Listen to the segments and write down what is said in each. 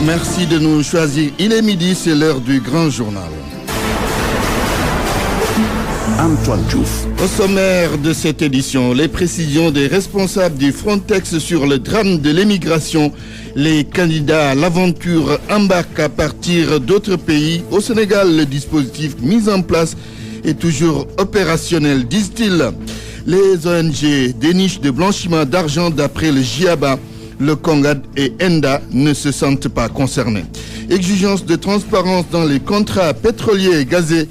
Merci de nous choisir. Il est midi, c'est l'heure du grand journal. Antoine Diouf. Au sommaire de cette édition, les précisions des responsables du Frontex sur le drame de l'émigration. Les candidats à l'aventure embarquent à partir d'autres pays. Au Sénégal, le dispositif mis en place est toujours opérationnel, disent-ils. Les ONG dénichent de blanchiment d'argent d'après le GIABA. Le Congad et ENDA ne se sentent pas concernés. Exigence de transparence dans les contrats pétroliers et gaziers,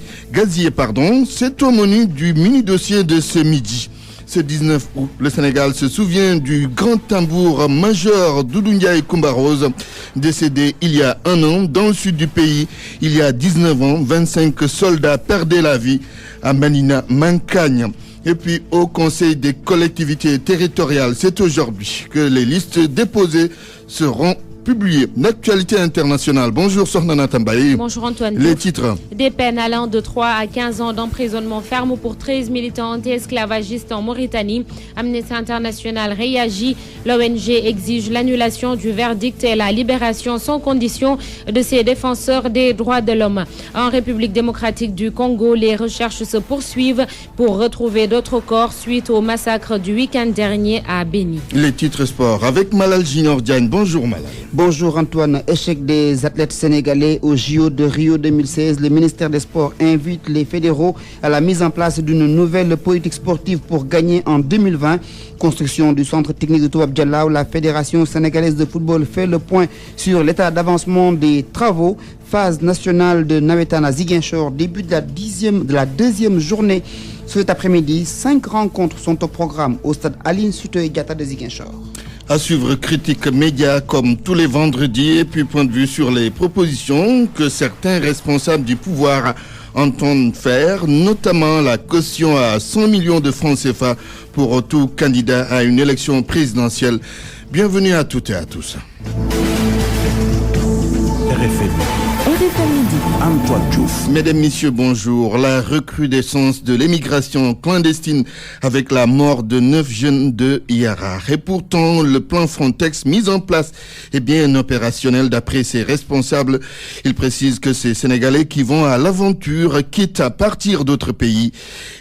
c'est au menu du mini-dossier de ce midi. Ce 19 août, le Sénégal se souvient du grand tambour major Doudou Ndiaye Coumba Rose, décédé il y a un an dans le sud du pays. Il y a 19 ans, 25 soldats perdaient la vie à Manina Mancagne. Et puis au Conseil des collectivités territoriales, c'est aujourd'hui que les listes déposées seront publiées. L'actualité internationale. Bonjour Sornana Tambaye. Bonjour Antoine. Les titres. Des peines allant de 3 à 15 ans d'emprisonnement ferme pour 13 militants anti-esclavagistes en Mauritanie. Amnesty International réagit. L'ONG exige l'annulation du verdict et la libération sans condition de ces défenseurs des droits de l'homme. En République démocratique du Congo, les recherches se poursuivent pour retrouver d'autres corps suite au massacre du week-end dernier à Béni. Les titres sport avec Malal Junior Diagne. Bonjour Malal. Bonjour Antoine. Échec des athlètes sénégalais au JO de Rio 2016. Le ministère des Sports invite les fédéraux à la mise en place d'une nouvelle politique sportive pour gagner en 2020. Construction du centre technique de Toubab Dialaw, la Fédération sénégalaise de football fait le point sur l'état d'avancement des travaux. Phase nationale de Nawetan à Ziguinchor, début de la deuxième journée. Cet après-midi, 5 rencontres sont au programme au stade Aline Sitoé Diatta de Ziguinchor. À suivre Critique Média comme tous les vendredis et puis point de vue sur les propositions que certains responsables du pouvoir entendent faire, notamment la caution à 100 millions de francs CFA pour tout candidat à une élection présidentielle. Bienvenue à toutes et à tous. Antoine Diouf. Mesdames, Messieurs, bonjour. La recrudescence de l'émigration clandestine avec la mort de 9 jeunes de Yarar. Et pourtant, le plan Frontex mis en place est bien opérationnel d'après ses responsables. Il précise que ces Sénégalais qui vont à l'aventure quittent à partir d'autres pays.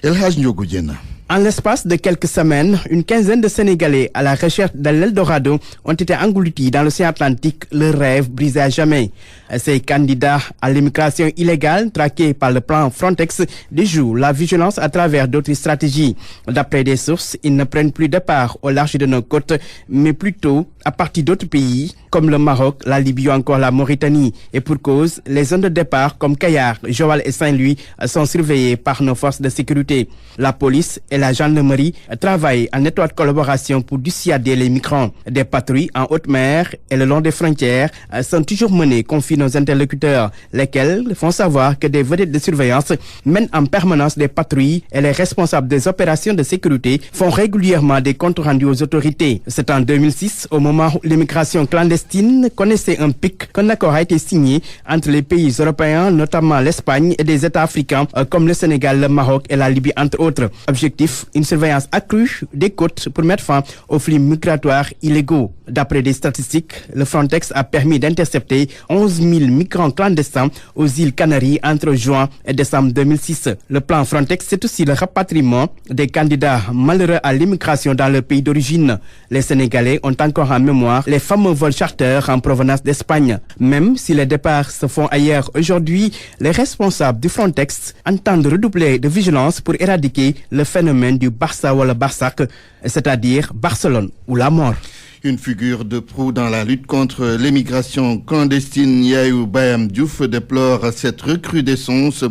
El Hadj Ndiogo Diène. En l'espace de quelques semaines, une quinzaine de Sénégalais à la recherche de l'Eldorado ont été engloutis dans l'océan Atlantique, leur rêve brisé à jamais. Ces candidats à l'immigration illégale, traqués par le plan Frontex, déjouent la vigilance à travers d'autres stratégies. D'après des sources, ils ne prennent plus de part au large de nos côtes, mais plutôt à partir d'autres pays, comme le Maroc, la Libye ou encore la Mauritanie. Et pour cause, les zones de départ comme Kayar, Joal et Saint-Louis sont surveillées par nos forces de sécurité. La police et la gendarmerie travaillent en étroite collaboration pour dissuader les migrants. Des patrouilles en haute mer et le long des frontières sont toujours menées, confient nos interlocuteurs, lesquels font savoir que des vedettes de surveillance mènent en permanence des patrouilles et les responsables des opérations de sécurité font régulièrement des comptes rendus aux autorités. C'est en 2006, au moment où l'immigration clandestine connaissait un pic, qu'un accord a été signé entre les pays européens, notamment l'Espagne et des États africains comme le Sénégal, le Maroc et la Libye, entre autres. Objectif, une surveillance accrue des côtes pour mettre fin aux flux migratoires illégaux. D'après des statistiques, le Frontex a permis d'intercepter 11 000 migrants clandestins aux îles Canaries entre juin et décembre 2006. Le plan Frontex, c'est aussi le rapatriement des candidats malheureux à l'immigration dans leur pays d'origine. Les Sénégalais ont encore en mémoire les fameux vols charters en provenance d'Espagne. Même si les départs se font ailleurs aujourd'hui, les responsables du Frontex entendent redoubler de vigilance pour éradiquer le phénomène du Barça ou le Barsac, c'est-à-dire Barcelone ou la mort. Une figure de proue dans la lutte contre l'émigration clandestine, Yayou Bayam Diouf déplore cette recrudescence.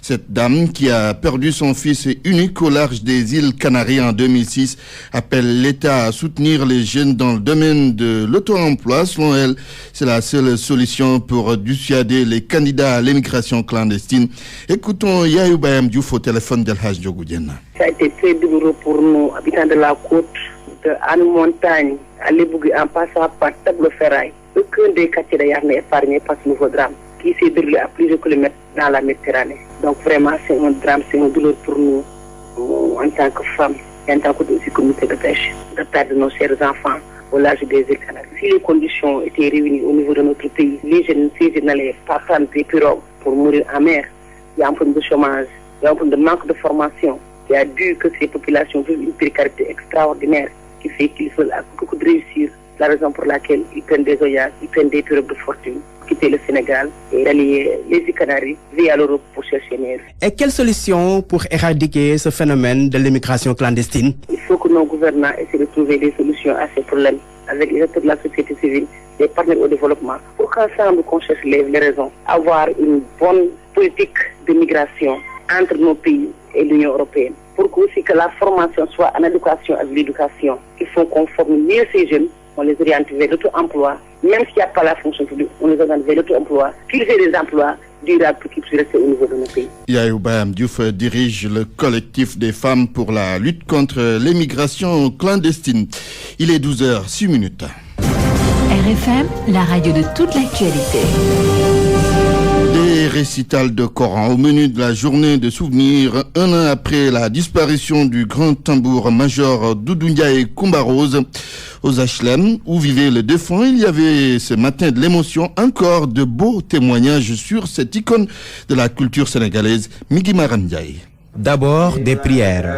Cette dame qui a perdu son fils unique au large des îles Canaries en 2006 appelle l'État à soutenir les jeunes dans le domaine de l'auto-emploi. Selon elle, c'est la seule solution pour dissuader les candidats à l'émigration clandestine. Écoutons Yayou Bayam Diouf au téléphone d'El Hadj Ndiogo Diène. Ça a été très douloureux pour nous, habitants de la côte, de Anne Montagne, à Lebougui, en passant par Tableau Ferraille. Aucun des quartiers d'ailleurs n'est épargné par ce nouveau drame qui s'est déroulé à plusieurs kilomètres dans la Méditerranée. Donc vraiment, c'est un drame, c'est un douleur pour nous, en tant que femmes et en tant que communauté de pêche, de perdre nos chers enfants au large des îles Canaries. Si les conditions étaient réunies au niveau de notre pays, ces jeunes n'allaient pas prendre des pirogues pour mourir en mer. Il y a un problème de chômage, il y a un problème de manque de formation. Il y a dû que ces populations vivent une précarité extraordinaire qui fait qu'ils veulent à beaucoup de réussir. La raison pour laquelle ils prennent des voyages, ils prennent des pirogues de fortune, quitter le Sénégal et aller les îles Canaries via l'Europe pour chercher mieux. Et quelle solution pour éradiquer ce phénomène de l'immigration clandestine? Il faut que nos gouvernants essaient de trouver des solutions à ces problèmes avec les acteurs de la société civile, les partenaires au développement, pour qu'ensemble qu'on cherche les raisons. Avoir une bonne politique de migration entre nos pays et l'Union européenne. Pour que aussi que la formation soit en adéquation avec l'éducation. Il faut qu'on forme mieux ces jeunes, on les oriente vers l'auto-emploi. Même s'il n'y a pas la fonction publique, on les oriente vers l'auto-emploi, qu'ils aient des emplois durables pour qu'ils puissent rester au niveau de nos pays. Yaouba Diouf dirige le collectif des femmes pour la lutte contre l'immigration clandestine. Il est 12h06. RFM, la radio de toute l'actualité. Des récitals de Coran au menu de la journée de souvenirs, un an après la disparition du grand tambour-major Doudou Ndiaye Coumba Rose aux HLM, où vivait le défunt. Il y avait ce matin de l'émotion, encore de beaux témoignages sur cette icône de la culture sénégalaise, Migui Maram Ndiaye. D'abord, des prières.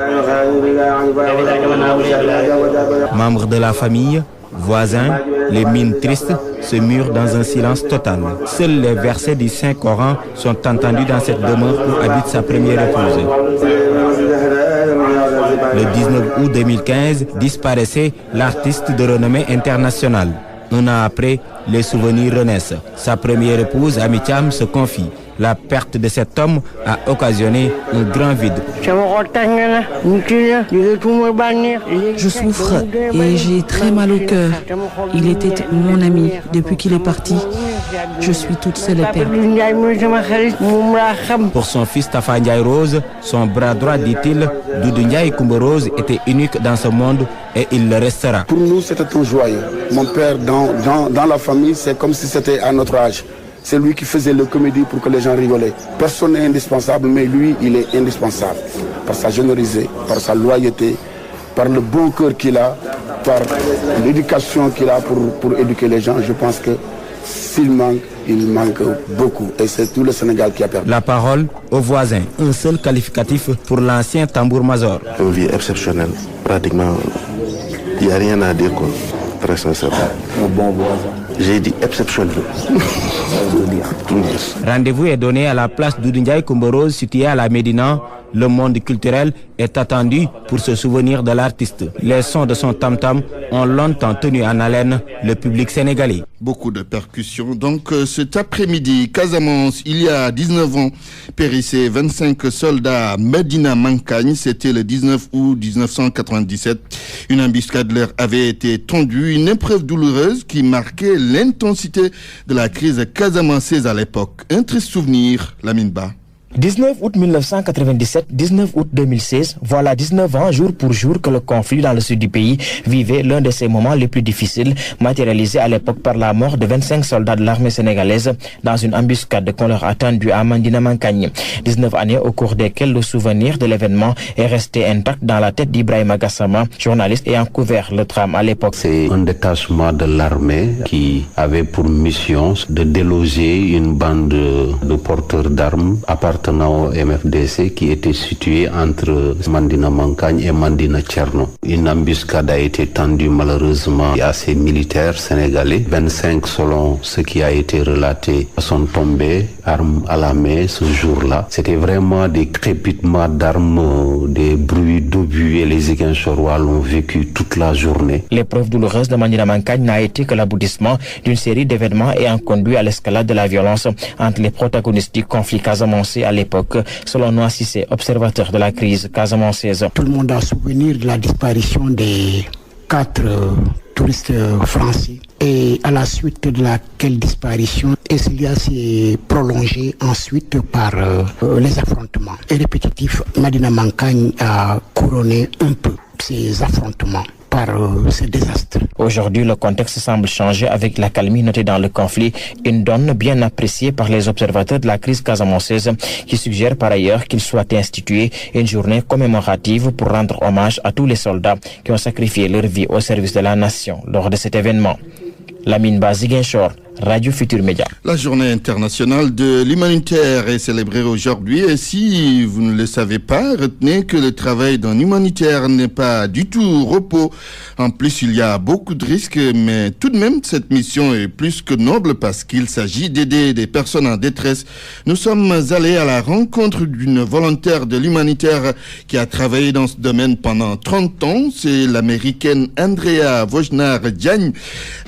Membres de la famille, voisins, les mines tristes se murent dans un silence total. Seuls les versets du Saint-Coran sont entendus dans cette demeure où habite sa première épouse. Le 19 août 2015, disparaissait l'artiste de renommée internationale. Un an après, les souvenirs renaissent. Sa première épouse, Ami Thiam, se confie. La perte de cet homme a occasionné un grand vide. Je souffre et j'ai très mal au cœur. Il était mon ami depuis qu'il est parti. Je suis toute seule et perdue. Pour son fils Tafa Ndiaye Rose, son bras droit, dit-il, Doudou Ndiaye Coumba Rose était unique dans ce monde et il le restera. Pour nous, c'était un joyeux. Mon père, dans la famille, c'est comme si c'était à notre âge. C'est lui qui faisait le comédie pour que les gens rigolaient. Personne n'est indispensable, mais lui, il est indispensable. Par sa générosité, par sa loyauté, par le bon cœur qu'il a, par l'éducation qu'il a pour éduquer les gens. Je pense que s'il manque, il manque beaucoup. Et c'est tout le Sénégal qui a perdu. La parole aux voisins. Un seul qualificatif pour l'ancien tambour-major. Une vie exceptionnelle. Pratiquement, il n'y a rien à dire, quoi. Très sincèrement. Un bon voisin. J'ai dit exceptionnel. Rendez-vous est donné à la place Doudou Ndiaye Coumba Rose située à la Médina. Le monde culturel est attendu pour se souvenir de l'artiste. Les sons de son tam-tam ont longtemps tenu en haleine le public sénégalais. Beaucoup de percussions. Donc cet après-midi, Casamance, il y a 19 ans, périssaient 25 soldats à Medina Mankagne. C'était le 19 août 1997. Une embuscade leur avait été tendue, une épreuve douloureuse qui marquait l'intensité de la crise casamançaise à l'époque. Un triste souvenir, Lamine Ba. 19 août 1997, 19 août 2016, voilà 19 ans jour pour jour que le conflit dans le sud du pays vivait l'un de ses moments les plus difficiles, matérialisé à l'époque par la mort de 25 soldats de l'armée sénégalaise dans une embuscade qu'on leur a tendue à Medina Mankagne. 19 années au cours desquelles le souvenir de l'événement est resté intact dans la tête d'Ibrahima Gassama, journaliste ayant couvert le drame à l'époque. C'est un détachement de l'armée qui avait pour mission de déloger une bande de porteurs d'armes appartenant au MFDC qui était situé entre Medina Mankagne et Medina Tcherno. Une embuscade a été tendue malheureusement à ces militaires sénégalais. 25 selon ce qui a été relaté sont tombés, armes à la main ce jour-là. C'était vraiment des crépitements d'armes, des bruits d'obus et les Ziguinchorois l'ont vécu toute la journée. L'épreuve douloureuse de Medina Mankagne n'a été que l'aboutissement d'une série d'événements ayant conduit à l'escalade de la violence entre les protagonistes du conflit casamançais à l'époque, selon Noa Cissé, observateur de la crise casamançaise. Tout le monde a souvenir de la disparition des 4 touristes français et à la suite de laquelle disparition, cela s'est prolongé ensuite par les affrontements. Et répétitifs, Medina Mankagne a couronné un peu ces affrontements par ces désastres. Aujourd'hui, le contexte semble changer avec l'accalmie notée dans le conflit, une donne bien appréciée par les observateurs de la crise casamançaise qui suggèrent par ailleurs qu'il soit institué une journée commémorative pour rendre hommage à tous les soldats qui ont sacrifié leur vie au service de la nation lors de cet événement. Lamine Ba, Ziguinchor, Radio Futur Média. La journée internationale de l'humanitaire est célébrée aujourd'hui et si vous ne le savez pas, retenez que le travail d'un humanitaire n'est pas du tout repos. En plus, il y a beaucoup de risques, mais tout de même, cette mission est plus que noble parce qu'il s'agit d'aider des personnes en détresse. Nous sommes allés à la rencontre d'une volontaire de l'humanitaire qui a travaillé dans ce domaine pendant 30 ans. C'est l'américaine Andrea Wojnar-Diagne,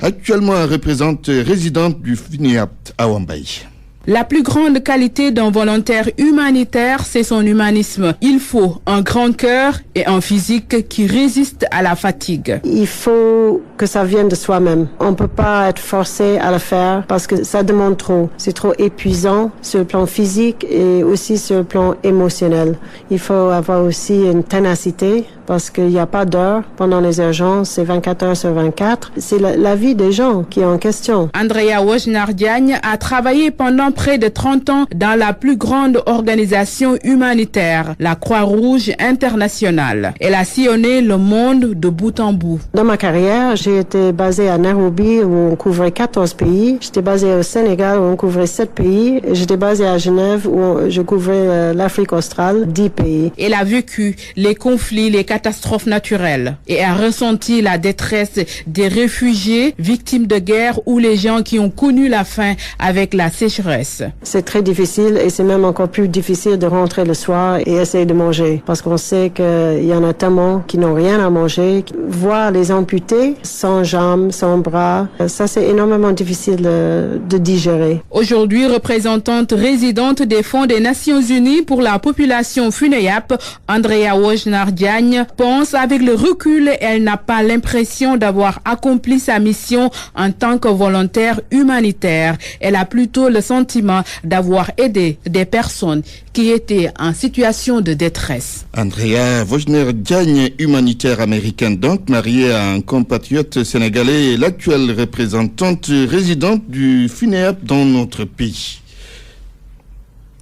actuellement représente résidente du FINEAP à Wambaye. La plus grande qualité d'un volontaire humanitaire, c'est son humanisme. Il faut un grand cœur et un physique qui résiste à la fatigue. Il faut que ça vienne de soi-même. On ne peut pas être forcé à le faire parce que ça demande trop. C'est trop épuisant sur le plan physique et aussi sur le plan émotionnel. Il faut avoir aussi une ténacité parce qu'il n'y a pas d'heure pendant les urgences, c'est 24 heures sur 24. C'est la vie des gens qui est en question. Andrea Wojnar-Diagne a travaillé pendant près de 30 ans dans la plus grande organisation humanitaire, la Croix-Rouge internationale. Elle a sillonné le monde de bout en bout. Dans ma carrière, j'ai été basée à Nairobi où on couvrait 14 pays. J'étais basée au Sénégal où on couvrait 7 pays. J'étais basée à Genève où je couvrais l'Afrique australe, 10 pays. Elle a vécu les conflits, les catastrophes naturelles et a ressenti la détresse des réfugiés, victimes de guerre ou les gens qui ont connu la faim avec la sécheresse. C'est très difficile et c'est même encore plus difficile de rentrer le soir et essayer de manger parce qu'on sait qu'il y en a tellement qui n'ont rien à manger. Voir les amputés, sans jambes, sans bras, ça c'est énormément difficile de digérer. Aujourd'hui, représentante résidente des Fonds des Nations Unies pour la population FUNEAP, Andrea Wojnar-Diagne pense avec le recul, elle n'a pas l'impression d'avoir accompli sa mission en tant que volontaire humanitaire. Elle a plutôt le sentiment d'avoir aidé des personnes qui étaient en situation de détresse. Andrea Wojnar-Diagne, humanitaire américaine donc, mariée à un compatriote sénégalais et l'actuelle représentante résidente du FINEAP dans notre pays.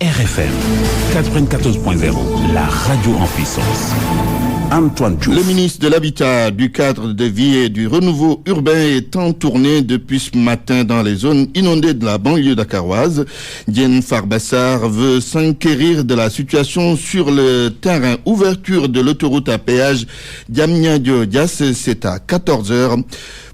RFM 94.0, la radio en puissance. Antoine Diouf. Le ministre de l'Habitat, du cadre de vie et du renouveau urbain est en tournée depuis ce matin dans les zones inondées de la banlieue dakaroise. Diène Farbassar veut s'enquérir de la situation sur le terrain. Ouverture de l'autoroute à péage Diamniadio-Dias, c'est à 14h.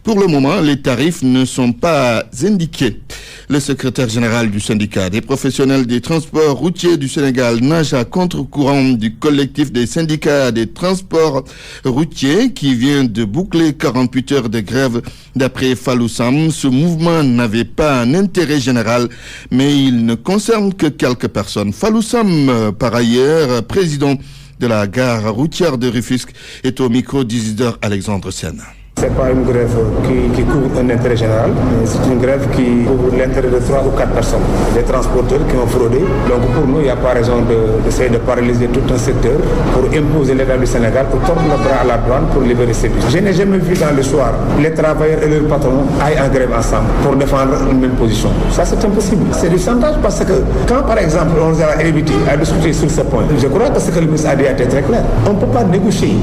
Pour le moment, les tarifs ne sont pas indiqués. Le secrétaire général du syndicat des professionnels des transports routiers du Sénégal nage à contre-courant du collectif des syndicats des transports routiers qui vient de boucler 48 heures de grève. D'après Fallou Sam, ce mouvement n'avait pas un intérêt général, mais il ne concerne que quelques personnes. Fallou Sam, par ailleurs, président de la gare routière de Rufisque, est au micro d'Isidore Alexandre Sen. C'est pas une grève qui couvre un intérêt général, mais c'est une grève qui couvre l'intérêt de 3 ou 4 personnes, des transporteurs qui ont fraudé. Donc pour nous, il n'y a pas raison d'essayer de paralyser tout un secteur pour imposer l'État du Sénégal pour tordre le bras à la douane pour libérer ses bus. Je n'ai jamais vu dans l'histoire les travailleurs et leurs patrons aillent en grève ensemble pour défendre une même position. Ça, c'est impossible. C'est du chantage parce que quand, par exemple, on nous a invité à discuter sur ce point, je crois que ce que le ministre a dit a été très clair. On ne peut pas négocier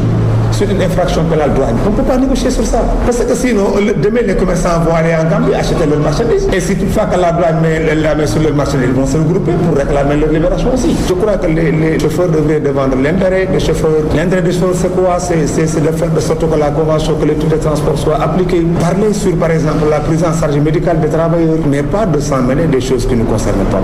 sur une infraction pénale douane. On ne peut pas négocier sur ça. Parce que sinon, demain, les commerçants vont aller en Gambie acheter leurs marchandises. Et si toutefois que la douane met la main sur leurs marchandises, ils vont se regrouper pour réclamer leur libération aussi. Je crois que les chauffeurs devraient défendre l'intérêt des chauffeurs. L'intérêt des chauffeurs, c'est quoi? C'est de faire de sorte que la convention, que les taux de transport soient appliqués. Parler sur, par exemple, la prise en charge médicale des travailleurs, mais pas de s'en mêler des choses qui ne nous concernent pas.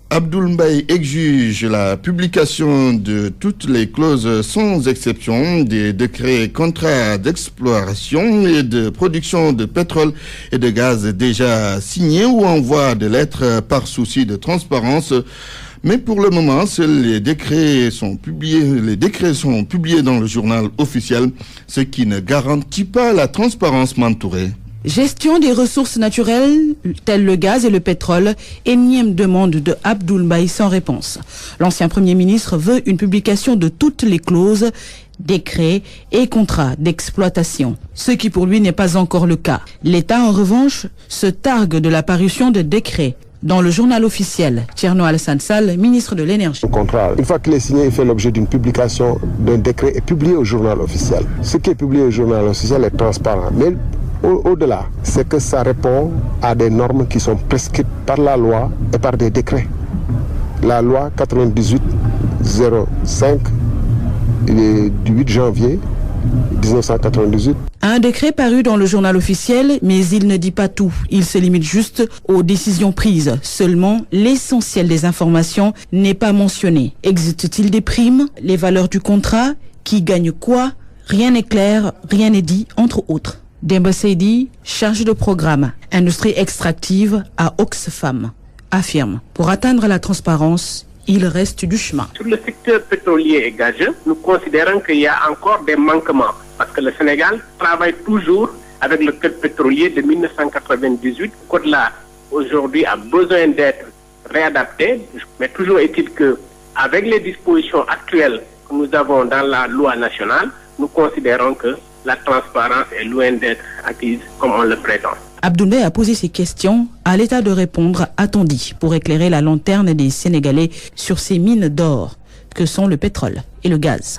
Abdoul Mbaye exige la publication de toutes les clauses sans exception des décrets contrats d'exploration et de production de pétrole et de gaz déjà signés ou envoie de lettres par souci de transparence. Mais pour le moment, seuls les décrets sont publiés dans le journal officiel, ce qui ne garantit pas la transparence. Mantouré. Gestion des ressources naturelles telles le gaz et le pétrole, énième demande de Abdoul Mbaye sans réponse. L'ancien Premier ministre veut une publication de toutes les clauses, décrets et contrats d'exploitation, ce qui pour lui n'est pas encore le cas. L'État en revanche se targue de la parution de décrets. Dans le journal officiel, Thierno Alassane Sall, ministre de l'Énergie. Le contrat, une fois qu'il est signé, il fait l'objet d'une publication d'un décret et publié au journal officiel. Ce qui est publié au journal officiel est transparent. Mais Au-delà, c'est que ça répond à des normes qui sont prescrites par la loi et par des décrets. La loi 98-05 du 8 janvier 1998. Un décret paru dans le journal officiel, mais il ne dit pas tout. Il se limite juste aux décisions prises. Seulement, l'essentiel des informations n'est pas mentionné. Existe-t-il des primes? Les valeurs du contrat? Qui gagne quoi? Rien n'est clair, rien n'est dit, entre autres. Demba Seydi, chargé de programme, industrie extractive à Oxfam, affirme, pour atteindre la transparence, il reste du chemin. Sur le secteur pétrolier et gazeux, nous considérons qu'il y a encore des manquements parce que le Sénégal travaille toujours avec le code pétrolier de 1998. Le code-là, aujourd'hui, a besoin d'être réadapté, mais toujours est-il qu'avec les dispositions actuelles que nous avons dans la loi nationale, nous considérons que la transparence est loin d'être acquise comme on le prétend. Abdoulaye a posé ces questions à l'État de répondre, a-t-on dit, pour éclairer la lanterne des Sénégalais sur ces mines d'or que sont le pétrole et le gaz.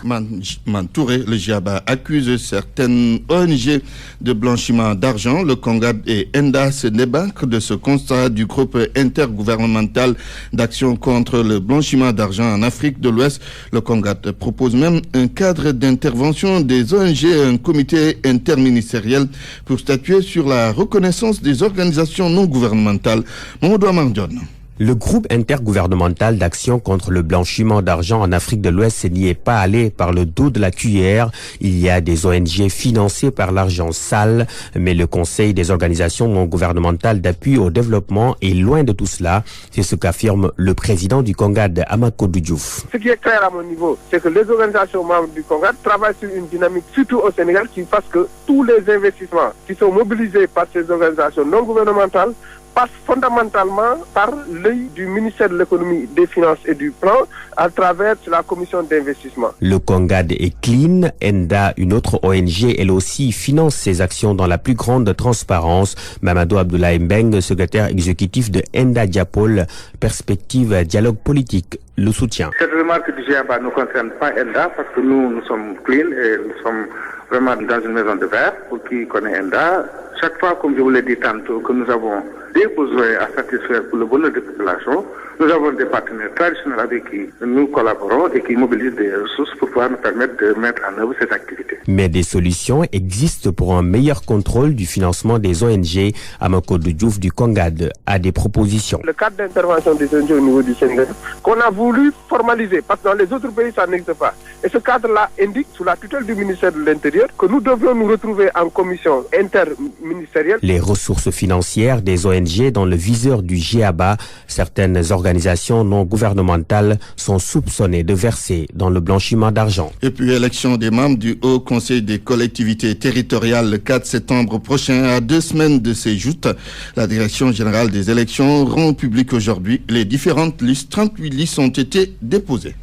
Mantouré, le GIABA accuse certaines ONG de blanchiment d'argent. Le CONGAD et ENDA se débattent de ce constat du groupe intergouvernemental d'action contre le blanchiment d'argent en Afrique de l'Ouest. Le CONGAD propose même un cadre d'intervention des ONG et un comité interministériel pour statuer sur la reconnaissance des organisations non gouvernementales. Mamadou Amardione. Le groupe intergouvernemental d'action contre le blanchiment d'argent en Afrique de l'Ouest n'y est pas allé par le dos de la cuillère. Il y a des ONG financées par l'argent sale, mais le Conseil des organisations non gouvernementales d'appui au développement est loin de tout cela. C'est ce qu'affirme le président du CONGAD, Amakodou Diouf. Ce qui est clair à mon niveau, c'est que les organisations membres du CONGAD travaillent sur une dynamique, surtout au Sénégal, qui fasse que tous les investissements qui sont mobilisés par ces organisations non gouvernementales passe fondamentalement par l'œil du ministère de l'économie, des finances et du plan à travers la commission d'investissement. Le CONGAD est clean. ENDA, une autre ONG, elle aussi finance ses actions dans la plus grande transparence. Mamadou Abdoulaye Mbeng, secrétaire exécutif de ENDA Diapol, perspective dialogue politique, le soutient. Cette remarque du GIABA ne concerne pas ENDA parce que nous sommes clean et nous sommes vraiment dans une maison de verre. Pour qui connaît ENDA, chaque fois, comme je vous l'ai dit tantôt, que nous avons des besoins à satisfaire pour le bonheur des populations, nous avons des partenaires traditionnels avec qui nous collaborons et qui mobilisent des ressources pour pouvoir nous permettre de mettre en œuvre ces activités. Mais des solutions existent pour un meilleur contrôle du financement des ONG. Amakodou Diouf du CONGAD a des propositions. Le cadre d'intervention des ONG au niveau du Sénégal, qu'on a voulu formaliser, parce que dans les autres pays, ça n'existe pas. Et ce cadre-là indique, sous la tutelle du ministère de l'Intérieur, que nous devions nous retrouver en commission interministérielle. Les ressources financières des ONG dans le viseur du GIABA, certaines organisations non gouvernementales sont soupçonnées de verser dans le blanchiment d'argent. Et puis, élection des membres du Haut Conseil des collectivités territoriales le 4 septembre prochain, à 2 semaines de ces joutes. La Direction générale des élections rend public aujourd'hui les différentes listes. 38 listes ont été déposées.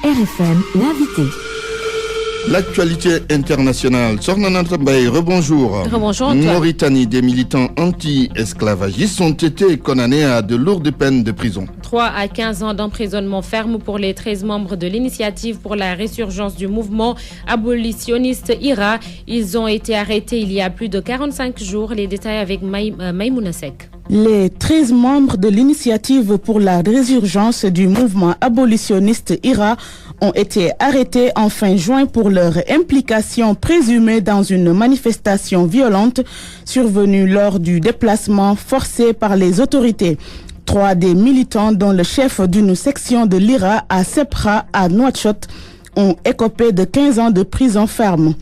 RFM, l'invité. L'actualité internationale. Sornana Tambaye, rebonjour. Rebonjour. En Mauritanie, des militants anti-esclavagistes ont été condamnés à de lourdes peines de prison. 3 à 15 ans d'emprisonnement ferme pour les 13 membres de l'initiative pour la résurgence du mouvement abolitionniste IRA. Ils ont été arrêtés il y a plus de 45 jours. Les détails avec Maïmouna Sek. Les 13 membres de l'initiative pour la résurgence du mouvement abolitionniste IRA ont été arrêtés en fin juin pour leur implication présumée dans une manifestation violente survenue lors du déplacement forcé par les autorités. 3 des militants, dont le chef d'une section de l'IRA à Sepra, à Nouakchott, ont écopé de 15 ans de prison ferme.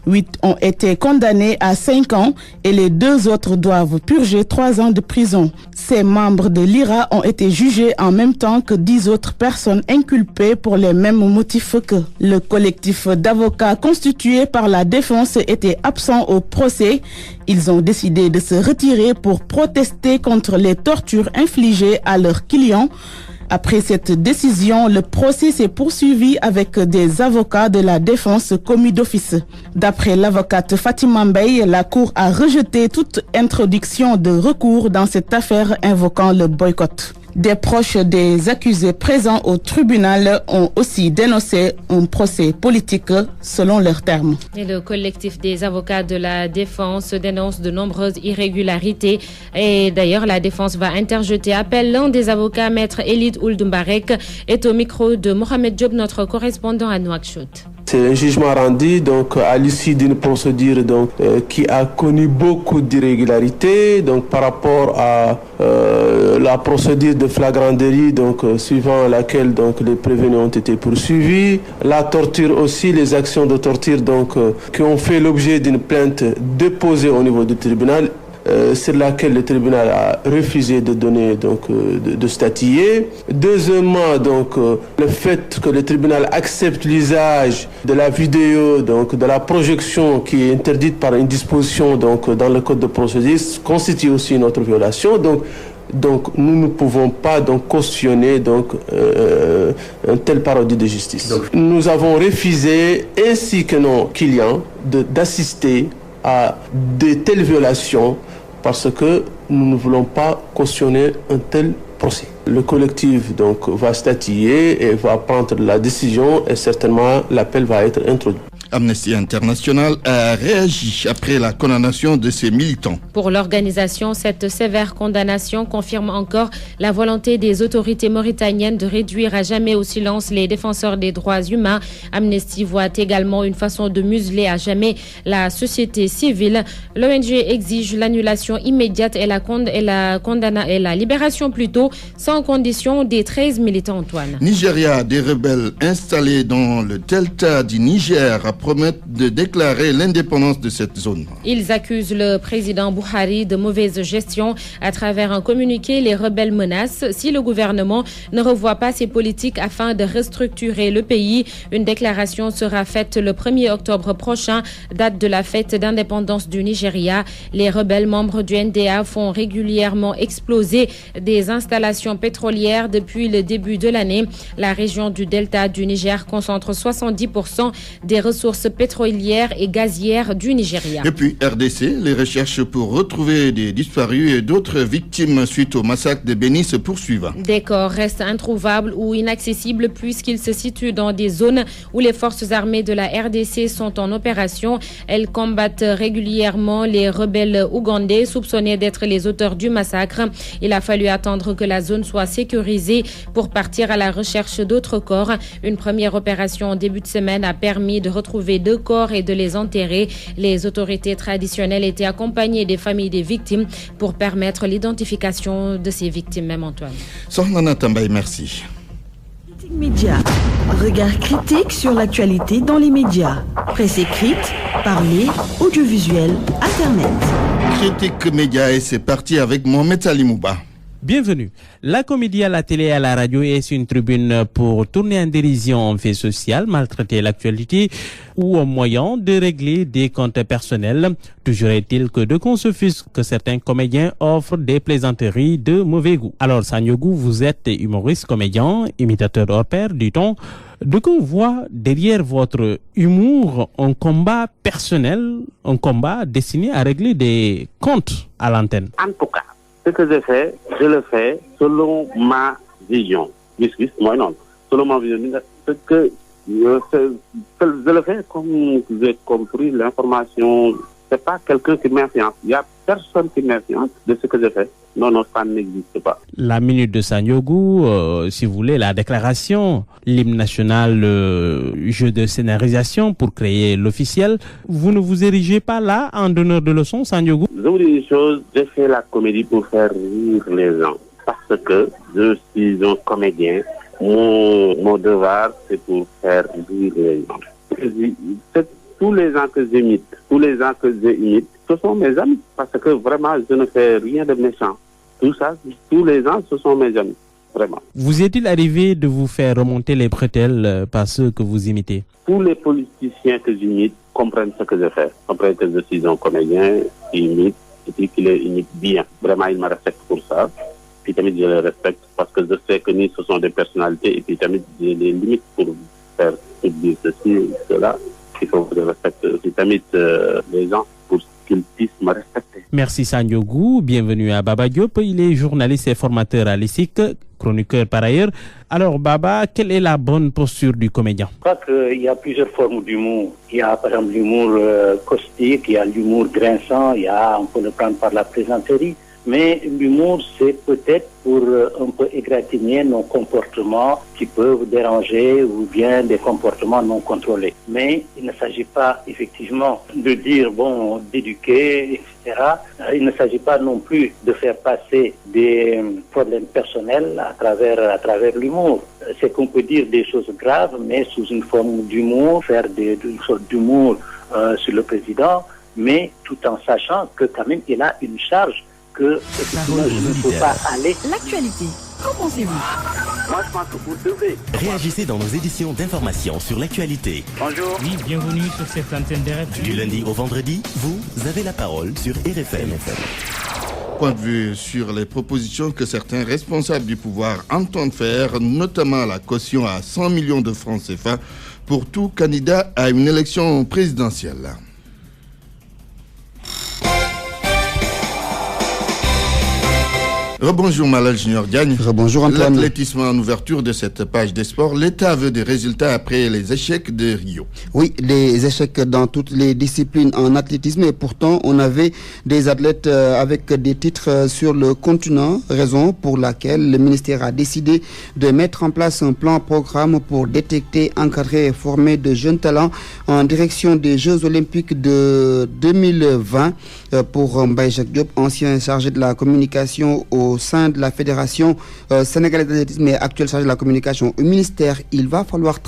8 ont été condamnés à 5 ans et les 2 autres doivent purger 3 ans de prison. Ces membres de l'IRA ont été jugés en même temps que 10 autres personnes inculpées pour les mêmes motifs qu'eux. Le collectif d'avocats constitué par la défense était absent au procès. Ils ont décidé de se retirer pour protester contre les tortures infligées à leurs clients. Après cette décision, le procès s'est poursuivi avec des avocats de la défense commis d'office. D'après l'avocate Fatima Mbaye, la Cour a rejeté toute introduction de recours dans cette affaire invoquant le boycott. Des proches des accusés présents au tribunal ont aussi dénoncé un procès politique selon leurs termes. Et le collectif des avocats de la défense dénonce de nombreuses irrégularités. Et d'ailleurs, la défense va interjeter appel. L'un des avocats, maître Elid Ouldumbarek, est au micro de Mohamed Diop, notre correspondant à Nouakchott. C'est un jugement rendu donc à l'issue d'une procédure qui a connu beaucoup d'irrégularités par rapport à la procédure de flagrant délit suivant laquelle les prévenus ont été poursuivis, la torture aussi, les actions de torture qui ont fait l'objet d'une plainte déposée au niveau du tribunal. Sur laquelle le tribunal a refusé de donner de statuer. Deuxièmement, le fait que le tribunal accepte l'usage de la vidéo, de la projection qui est interdite par une disposition dans le code de procédure constitue aussi une autre violation. Donc nous ne pouvons pas cautionner un tel parodie de justice. Nous avons refusé, ainsi que nos clients, d'assister à de telles violations parce que nous ne voulons pas cautionner un tel procès. Le collectif va statuer et va prendre la décision et certainement l'appel va être introduit. Amnesty International a réagi après la condamnation de ses militants. Pour l'organisation, cette sévère condamnation confirme encore la volonté des autorités mauritaniennes de réduire à jamais au silence les défenseurs des droits humains. Amnesty voit également une façon de museler à jamais la société civile. L'ONG exige l'annulation immédiate et la libération plutôt sans condition des 13 militants, Antoine. Nigeria, des rebelles installés dans le delta du Niger promettent de déclarer l'indépendance de cette zone. Ils accusent le président Buhari de mauvaise gestion. À travers un communiqué, les rebelles menacent si le gouvernement ne revoit pas ses politiques afin de restructurer le pays. Une déclaration sera faite le 1er octobre prochain, date de la fête d'indépendance du Nigeria. Les rebelles membres du NDA font régulièrement exploser des installations pétrolières depuis le début de l'année. La région du delta du Niger concentre 70% des ressources pétrolières et gazières du Nigeria. Et puis RDC, les recherches pour retrouver des disparus et d'autres victimes suite au massacre de Béni se poursuivent. Des corps restent introuvables ou inaccessibles puisqu'ils se situent dans des zones où les forces armées de la RDC sont en opération. Elles combattent régulièrement les rebelles ougandais soupçonnés d'être les auteurs du massacre. Il a fallu attendre que la zone soit sécurisée pour partir à la recherche d'autres corps. Une première opération en début de semaine a permis de retrouver 2 corps et de les enterrer. Les autorités traditionnelles étaient accompagnées des familles des victimes pour permettre l'identification de ces victimes, même Antoine. Sornana Tambay, merci. Média. Regard critique sur l'actualité dans les médias. Presse écrite, parlée, audiovisuel, Internet. Critique média et c'est parti avec Mohamed Salimouba. Bienvenue. La comédie à la télé et à la radio est une tribune pour tourner en dérision un fait social, maltraiter l'actualité ou un moyen de régler des comptes personnels. Toujours est-il que de s'offusque que certains comédiens offrent des plaisanteries de mauvais goût. Alors Sanyogu, vous êtes humoriste, comédien, imitateur hors pair, dit-on. De qu'on voit derrière votre humour un combat personnel, un combat destiné à régler des comptes à l'antenne. En tout cas, ce que je le fais selon ma vision. Moi non. Selon ma vision, ce que je le fais comme vous avez compris, l'information, c'est pas quelqu'un qui m'influence. Il n'y a personne qui m'influence de ce que je fais. Non, ça n'existe pas. La minute de Sanyogu, si vous voulez, la déclaration, l'hymne national, jeu de scénarisation pour créer l'officiel. Vous ne vous érigez pas là en donneur de leçons, Sanyogu? Je vous dis une chose, j'ai fait la comédie pour faire rire les gens. Parce que je suis un comédien. Mon devoir, c'est pour faire rire les gens. Tous les gens que j'imite, ce sont mes amis. Parce que vraiment, je ne fais rien de méchant. Tous les gens, ce sont mes amis. Vraiment. Vous est-il arrivé de vous faire remonter les bretelles par ceux que vous imitez? Tous les politiciens que j'imite comprennent ce que je fais. Comprennent que je suis un comédien qui imite et puis qui les imite bien. Vraiment, ils me respectent pour ça. puis tamit je les respecte parce que je sais que nous, ce sont des personnalités et puis tamit j'ai des limites pour faire dire ceci, cela. Il faut que je respecte aussi tamit les gens pour qu'ils puissent me respecter. Merci Sandiogou, bienvenue à Baba Diop. Il est journaliste et formateur à l'ISIC, chroniqueur par ailleurs. Alors Baba, quelle est la bonne posture du comédien? Je crois qu'il y a plusieurs formes d'humour. Il y a par exemple l'humour caustique, il y a l'humour grinçant, on peut le prendre par la plaisanterie. Mais l'humour, c'est peut-être pour un peu égratigner nos comportements qui peuvent déranger ou bien des comportements non contrôlés. Mais il ne s'agit pas effectivement de dire, d'éduquer, etc. Il ne s'agit pas non plus de faire passer des problèmes personnels à travers l'humour. C'est qu'on peut dire des choses graves, mais sous une forme d'humour, faire une sorte d'humour sur le président, mais tout en sachant que quand même il a une charge que effectivement, je ne peux pas aller. L'actualité, qu'en pensez-vous? Moi, je pense que vous devez. Réagissez dans nos éditions d'information sur l'actualité. Bonjour. Oui, bienvenue sur cette antenne d'RFM. Du lundi au vendredi, vous avez la parole sur RFM. Point de vue sur les propositions que certains responsables du pouvoir entendent faire, notamment la caution à 100 millions de francs CFA pour tout candidat à une élection présidentielle. Rebonjour Malal Junior Diagne. Rebonjour Antoine. L'athlétisme en ouverture de cette page des sports. L'État veut des résultats après les échecs de Rio. Oui, les échecs dans toutes les disciplines en athlétisme et pourtant on avait des athlètes avec des titres sur le continent, raison pour laquelle le ministère a décidé de mettre en place un programme pour détecter, encadrer et former de jeunes talents en direction des Jeux Olympiques de 2020 pour Mbaye Jacques Diop, ancien chargé de la communication au sein de la Fédération sénégalaise d'athlétisme et actuel chargé de la communication au ministère. Il va falloir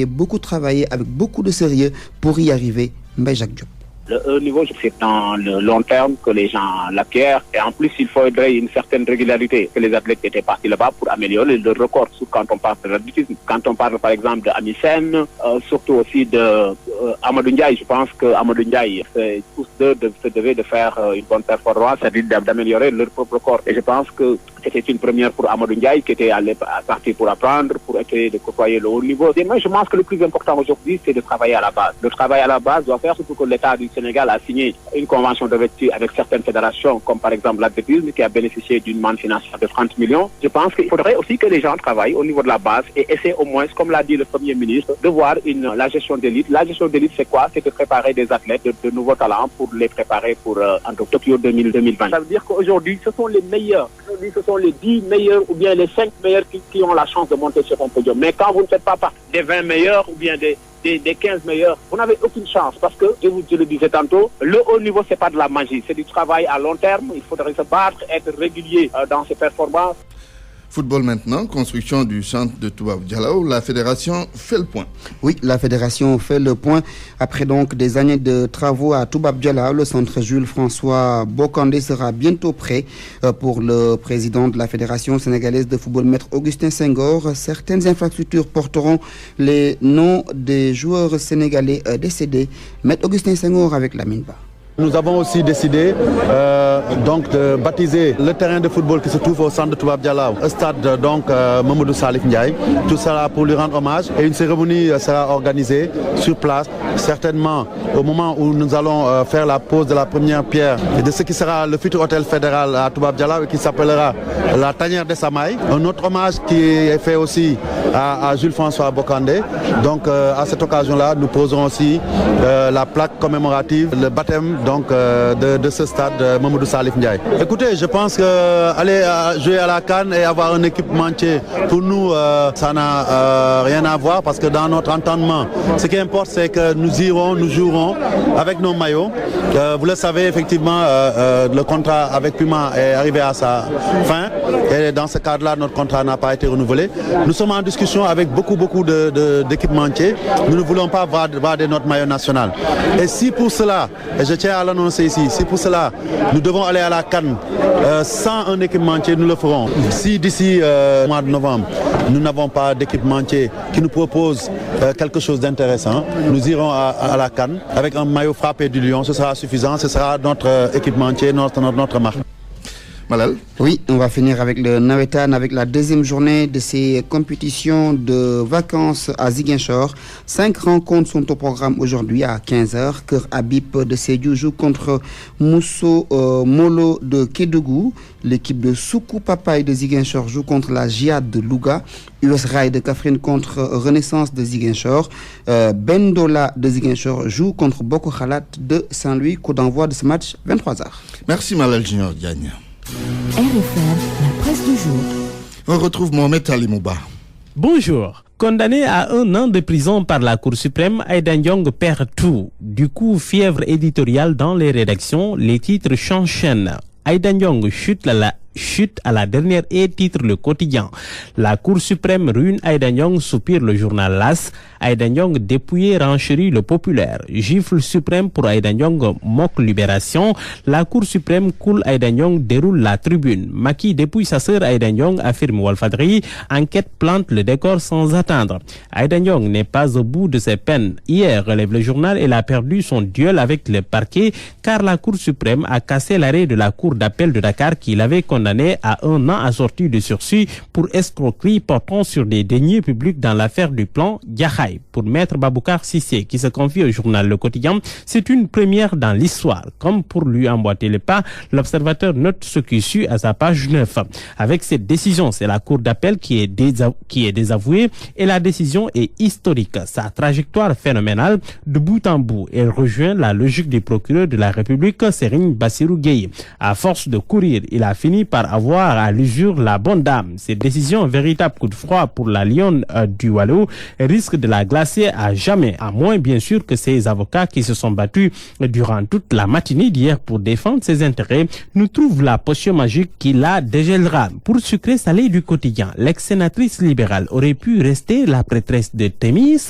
beaucoup travailler avec beaucoup de sérieux pour y arriver. Mbaye Jacques Diop. Le haut niveau, c'est dans le long terme que les gens l'acquièrent. Et en plus, il faudrait une certaine régularité que les athlètes étaient partis là-bas pour améliorer le record. Quand on parle de l'athlétisme, quand on parle par exemple de Amisen, surtout aussi de Amadou Ndiaye, je pense que Amadou Ndiaye, tous deux se devaient de faire une bonne performance, c'est-à-dire d'améliorer leur propre record. Et je pense que c'était une première pour Amadou Ndiaye qui était parti pour apprendre, pour essayer de côtoyer le haut niveau. Et moi, je pense que le plus important aujourd'hui, c'est de travailler à la base. Le travail à la base doit faire surtout que l'État du Sénégal a signé une convention de vertu avec certaines fédérations, comme par exemple l'athlétisme, qui a bénéficié d'une manne financière de 30 millions. Je pense qu'il faudrait aussi que les gens travaillent au niveau de la base et essaient au moins, comme l'a dit le Premier ministre, de voir la gestion d'élite. La gestion d'élite, c'est quoi? C'est de préparer des athlètes de nouveaux talents pour les préparer pour Tokyo 2020. Ça veut dire qu'aujourd'hui, ce sont les meilleurs. Aujourd'hui, ce sont les 10 meilleurs ou bien les 5 meilleurs qui ont la chance de monter sur un podium. Mais quand vous ne faites pas partie des 20 meilleurs ou bien des 15 meilleurs, vous n'avez aucune chance parce que, je le disais tantôt, le haut niveau, c'est pas de la magie, c'est du travail à long terme. Il faudrait se battre, être régulier dans ses performances. Football maintenant, construction du centre de Toubab Dialaw, la fédération fait le point. Oui, la fédération fait le point. Après donc des années de travaux à Toubab Dialaw, le centre Jules-François Bocandé sera bientôt prêt. Pour le président de la fédération sénégalaise de football, Maître Augustin Senghor, certaines infrastructures porteront les noms des joueurs sénégalais décédés. Maître Augustin Senghor avec la Minba. Nous avons aussi décidé donc de baptiser le terrain de football qui se trouve au centre de Toubab Dialaw, un stade donc Mamadou Salif Ndiaye. Tout cela pour lui rendre hommage et une cérémonie sera organisée sur place, certainement au moment où nous allons faire la pose de la première pierre de ce qui sera le futur hôtel fédéral à Toubab Dialaw et qui s'appellera la Tanière des Samaï. Un autre hommage qui est fait aussi à Jules-François Bocandé. Donc à cette occasion-là, nous poserons aussi la plaque commémorative, le baptême donc de ce stade Mamadou Salif Ndiaye. Écoutez, je pense que aller jouer à la CAN et avoir un équipementier, pour nous, ça n'a rien à voir parce que dans notre entendement, ce qui importe, c'est que nous jouerons avec nos maillots. Vous le savez, effectivement, le contrat avec Puma est arrivé à sa fin et dans ce cadre-là, notre contrat n'a pas été renouvelé. Nous sommes en discussion avec beaucoup d'équipementiers. Nous ne voulons pas voir de notre maillot national. Et si pour cela, et je tiens à l'annoncer ici, si pour cela nous devons aller à la CAN sans un équipementier, nous le ferons. Si d'ici le mois de novembre, nous n'avons pas d'équipementier qui nous propose quelque chose d'intéressant, nous irons à la CAN avec un maillot frappé du lion, ce sera suffisant, ce sera notre équipementier, notre marque. Malal. Oui, on va finir avec le Nawetan, avec la deuxième journée de ces compétitions de vacances à Ziguinchor. 5 rencontres sont au programme aujourd'hui à 15h. Cœur Habib de Sédhiou joue contre Mousso Molo de Kédougou. L'équipe de Soukou Papaye de Ziguinchor joue contre la Giad de Louga. US Rail de Kaffrine contre Renaissance de Ziguinchor. Bendola de Ziguinchor joue contre Boko Khalat de Saint-Louis. Coup d'envoi de ce match 23h. Merci Malal Junior Diagne. RFM, la presse du jour. On retrouve Mohamed Ali Mouba. Bonjour. Condamné à 1 an de prison par la Cour suprême, Aïda Ndiong perd tout. Du coup, fièvre éditoriale dans les rédactions, les titres s'enchaînent. Aïda Ndiong chute à la dernière et titre Le Quotidien. La Cour suprême ruine Aïda Ndiong, soupire le journal LAS. Aïda Ndiong dépouillé, renchérit Le Populaire. Gifle suprême pour Aïda Ndiong, moque Libération. La Cour suprême coule Aïda Ndiong, déroule La Tribune. Macky dépouille sa sœur Aïda Ndiong, affirme Walfadjri. Enquête plante le décor sans attendre. Aïda Ndiong n'est pas au bout de ses peines. Hier, relève le journal, elle a perdu son duel avec le parquet car la Cour suprême a cassé l'arrêt de la Cour d'appel de Dakar qui l'avait condamné à 1 an assorti de sursis pour escroquerie portant sur des deniers publics dans l'affaire du plan Yahaï. Pour Maître Baboucar Sissé, qui se confie au journal Le Quotidien, c'est une première dans l'histoire. Comme pour lui emboîter le pas, l'observateur note ce qui suit à sa page 9. Avec cette décision, c'est la Cour d'appel qui est désavouée et la décision est historique. Sa trajectoire phénoménale, de bout en bout, elle rejoint la logique du procureur de la République, Serigne Bassirou Gueye. À force de courir, il a fini par avoir à l'usure la bonne dame. Cette décision, un véritable coup de froid pour la lionne du Wallo, risque de la glacer à jamais, à moins bien sûr que ces avocats qui se sont battus durant toute la matinée d'hier pour défendre ses intérêts nous trouvent la potion magique qui la dégèlera. Pour sucrer salé du quotidien, l'ex-sénatrice libérale aurait pu rester la prêtresse de Thémis,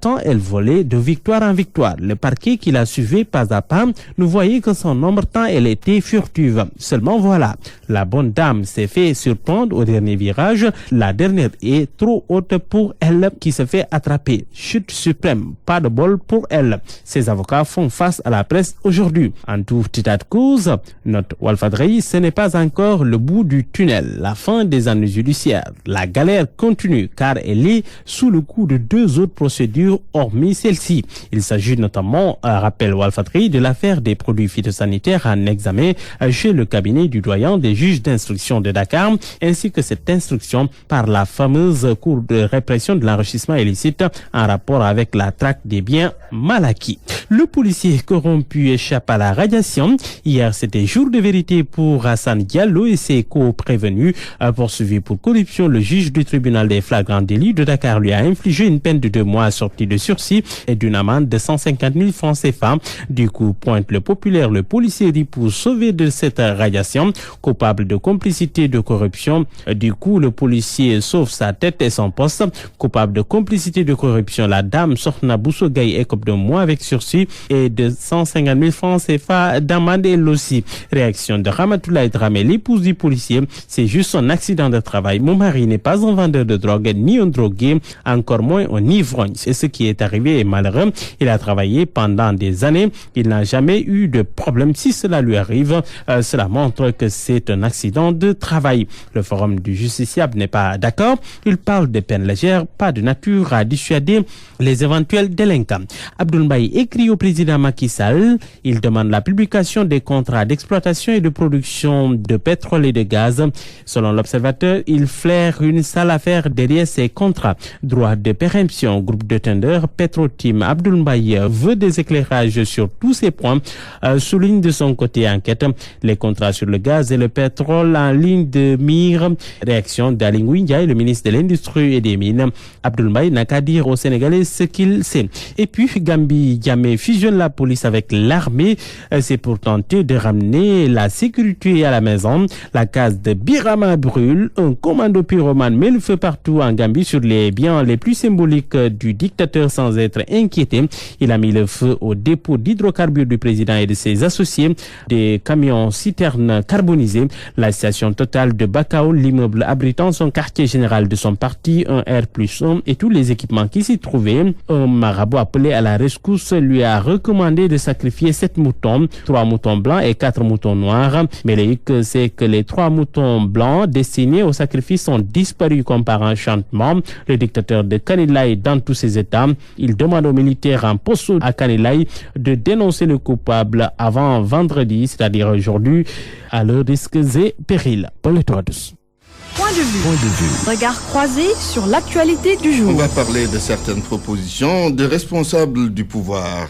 tant elle volait de victoire en victoire. Le parquet qui la suivait pas à pas ne voyait que son nombre tant elle était furtive. Seulement voilà, la bonne dame s'est fait surprendre au dernier virage. La dernière est trop haute pour elle qui se fait attraper. Chute suprême, pas de bol pour elle. Ses avocats font face à la presse aujourd'hui. En tout état de cause, note Walfadjri, ce n'est pas encore le bout du tunnel, la fin des années judiciaires. La galère continue car elle est sous le coup de 2 autres procédures hormis celle-ci. Il s'agit notamment, rappelle Walfadjri, de l'affaire des produits phytosanitaires en examen chez le cabinet du doyen des juges d'instruction de Dakar, ainsi que cette instruction par la fameuse Cour de répression de l'enrichissement illicite en rapport avec la traque des biens mal acquis. Le policier corrompu échappe à la radiation. Hier, c'était jour de vérité pour Hassan Diallo et ses co-prévenus. Poursuivi pour corruption, le juge du tribunal des flagrants délits de Dakar lui a infligé une peine de 2 mois assortie de sursis et d'une amende de 150 000 francs CFA. Du coup, pointe Le Populaire, le policier dit pour sauver de cette radiation, coupable de complicité de corruption. Du coup, le policier sauve sa tête et son poste. Coupable de complicité de corruption, la dame Sokhna Bousso Gaye écope de mois avec sursis et de 150 000 francs CFA d'amende elle aussi. Réaction de Ramatoulaye Dramé, l'épouse du policier, c'est juste son accident de travail. Mon mari n'est pas un vendeur de drogue ni un drogué, encore moins un ivrogne. C'est ce qui est arrivé est malheureux. Il a travaillé pendant des années. Il n'a jamais eu de problème. Si cela lui arrive, cela montre que c'est un accident de travail. Le forum du justiciable n'est pas d'accord. Il parle de peines légères, pas de nature à dissuader les éventuels délinquants. Abdoul Mbaye écrit au président Macky Sall. Il demande la publication des contrats d'exploitation et de production de pétrole et de gaz. Selon l'observateur, il flaire une sale affaire derrière ces contrats. Droit de préemption, groupe de tendeurs, Petrotim. Abdoul Mbaye veut des éclairages sur tous ces points. Souligne de son côté enquête les contrats sur le gaz et le pétrole en ligne de mire. Réaction d'Aly Ngouille Ndiaye, le ministre de l'Industrie et des Mines. Abdoul Mbaye n'a qu'à dire aux Sénégalais ce qu'il sait. Et puis, Gambi Djamé fusionne la police avec l'armée. C'est pour tenter de ramener la sécurité à la maison. La case de Birama brûle. Un commando pyromane met le feu partout en Gambie sur les biens les plus symboliques du dictateur sans être inquiété. Il a mis le feu au dépôt d'hydrocarbures du président et de ses associés. Des camions citernes carbonisés. La station Total de Bakao, l'immeuble abritant son quartier général de son parti, un R+1 et tous les équipements qui s'y trouvaient. Un marabout appelé à la rescousse lui a recommandé de sacrifier 7 moutons, 3 moutons blancs et 4 moutons noirs. Mais le hic, c'est que les 3 moutons blancs destinés au sacrifice sont disparus comme par enchantement. Le dictateur de Kanilaï dans tous ses états, il demande aux militaires en poste à Kanilaï de dénoncer le coupable avant vendredi, c'est-à-dire aujourd'hui, à leurs risques et périls. Pour le tour tous. Point de vue. Regard croisé sur l'actualité du jour. On va parler de certaines propositions des responsables du pouvoir.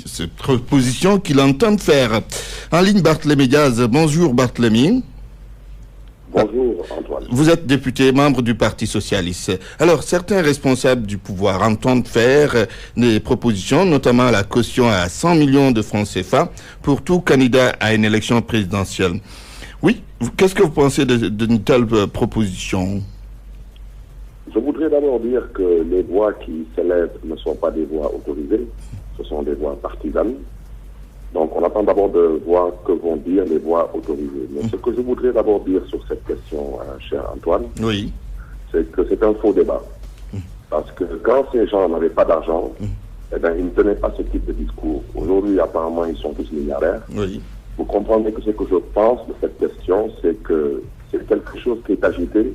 Ces propositions qu'il entend faire. En ligne, Barthélémy Diaz. Bonjour Barthélémy. Bonjour Antoine. Vous êtes député, membre du Parti Socialiste. Alors, certains responsables du pouvoir entendent faire des propositions, notamment la caution à 100 millions de francs CFA pour tout candidat à une élection présidentielle. Oui, qu'est-ce que vous pensez d'une telle proposition? Je voudrais d'abord dire que les voix qui s'élèvent ne sont pas des voix autorisées, ce sont des voix partisanes. Donc on attend d'abord de voir que vont dire les voix autorisées. Mais ce que je voudrais d'abord dire sur cette question, cher Antoine, oui, c'est que c'est un faux débat. Parce que quand ces gens n'avaient pas d'argent, eh bien, ils ne tenaient pas ce type de discours. Aujourd'hui, apparemment, ils sont tous milliardaires. Oui. Vous comprenez que ce que je pense de cette question, c'est que c'est quelque chose qui est agité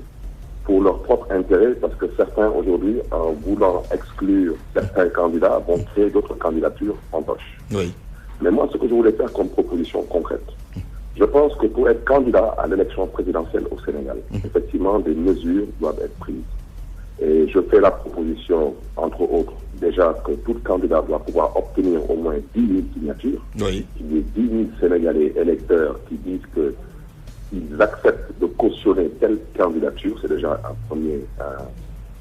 pour leur propre intérêt, parce que certains, aujourd'hui, en voulant exclure certains candidats, vont créer d'autres candidatures en poche. Oui. Mais moi, ce que je voulais faire comme proposition concrète, je pense que pour être candidat à l'élection présidentielle au Sénégal, effectivement, des mesures doivent être prises. Et je fais la proposition, entre autres, déjà que tout candidat doit pouvoir obtenir au moins 10 000 signatures. Oui. Il y ait 10 000 Sénégalais électeurs qui disent qu'ils acceptent de cautionner telle candidature. C'est déjà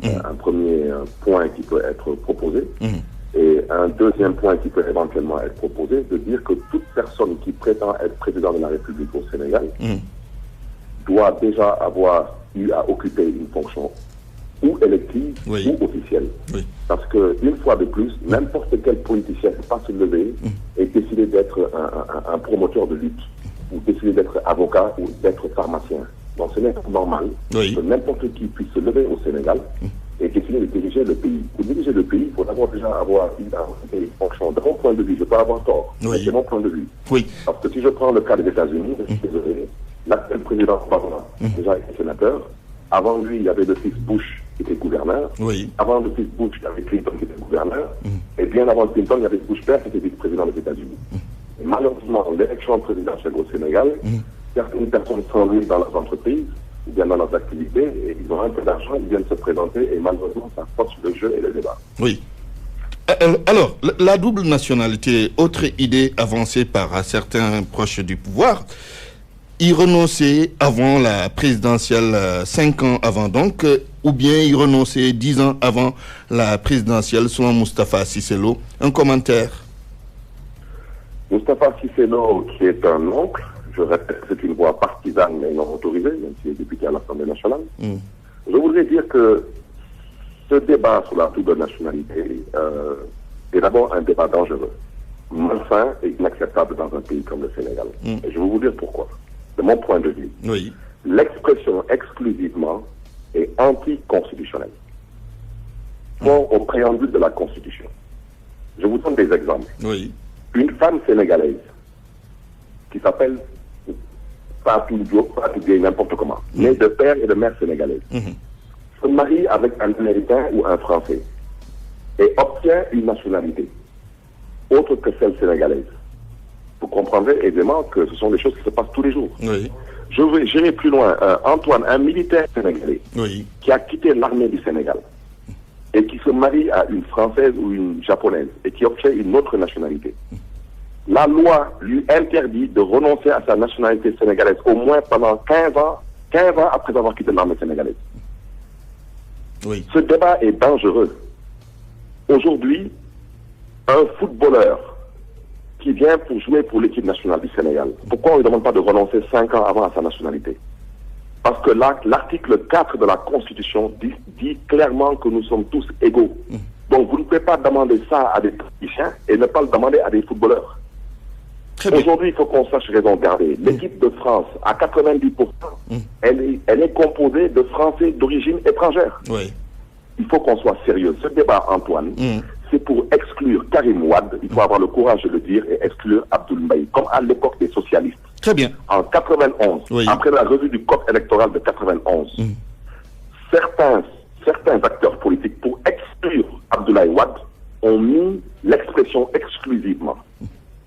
un premier point qui peut être proposé. Et un deuxième point qui peut éventuellement être proposé, de dire que toute personne qui prétend être président de la République au Sénégal doit déjà avoir eu à occuper une fonction ou élective ou officielle. Oui. Parce que, une fois de plus, n'importe quel politicien ne peut pas se lever et décider d'être un promoteur de lutte, ou décider d'être avocat ou d'être pharmacien. Donc ce n'est pas normal que n'importe qui puisse se lever au Sénégal et décider de diriger le pays. Pour diriger le pays, il faut d'abord déjà avoir une fonction. De mon point de vue, je peux avoir tort, mais c'est mon point de vue. Oui. Parce que si je prends le cas des États-Unis, je suis désolé, l'actuel président Obama déjà été sénateur. Avant lui, il y avait le fils Bush qui était gouverneur. Oui. Avant le fils Bush, il y avait Clinton qui était gouverneur. Et bien avant Clinton, il y avait Bush père qui était vice-président des États-Unis. Et malheureusement, l'élection présidentielle au Sénégal, certaines personnes s'ennuient dans leurs entreprises ou bien dans leurs activités et ils ont un peu d'argent, ils viennent se présenter et malheureusement, ça force le jeu et le débat. Oui. Alors, la double nationalité, autre idée avancée par certains proches du pouvoir, y renoncer avant la présidentielle, 5 ans avant donc, ou bien y renoncer 10 ans avant la présidentielle, selon Moustapha Cissé Lo. Un commentaire? Moustapha Cissé Lo, qui est un oncle, je répète, c'est une voix partisane mais non autorisée, même s'il est député à l'Assemblée nationale. Je voudrais dire que ce débat sur la double nationalité est d'abord un débat dangereux, malsain et inacceptable dans un pays comme le Sénégal. Et je vais vous dire pourquoi. De mon point de vue, l'expression exclusivement est anticonstitutionnelle. Fort au préambule de la Constitution. Je vous donne des exemples. Une femme sénégalaise qui s'appelle Fatou Diop, Fatou Diop, n'importe comment, née de père et de mère sénégalaise, se marie avec un Américain ou un Français et obtient une nationalité autre que celle sénégalaise. Vous comprendrez aisément que ce sont des choses qui se passent tous les jours. J'irai plus loin. Antoine, un militaire sénégalais qui a quitté l'armée du Sénégal et qui se marie à une Française ou une Japonaise et qui obtient une autre nationalité. La loi lui interdit de renoncer à sa nationalité sénégalaise au moins pendant 15 ans après avoir quitté l'armée sénégalaise. Ce débat est dangereux. Aujourd'hui, un footballeur qui vient pour jouer pour l'équipe nationale du Sénégal, pourquoi on ne demande pas de renoncer 5 ans avant à sa nationalité? Parce que l'article 4 de la Constitution dit clairement que nous sommes tous égaux. Donc vous ne pouvez pas demander ça à des politiciens et ne pas le demander à des footballeurs. Aujourd'hui, il faut qu'on sache raison garder. L'équipe de France, à 90%, elle est composée de Français d'origine étrangère. Oui. Il faut qu'on soit sérieux. Ce débat, Antoine, c'est pour exclure Karim Wade, il faut avoir le courage de le dire, et exclure Abdoul Mbaye, comme à l'époque des socialistes. Très bien. En 91, après la revue du code électoral de 91, certains acteurs politiques, pour exclure Abdoulaye Wade, ont mis l'expression exclusivement.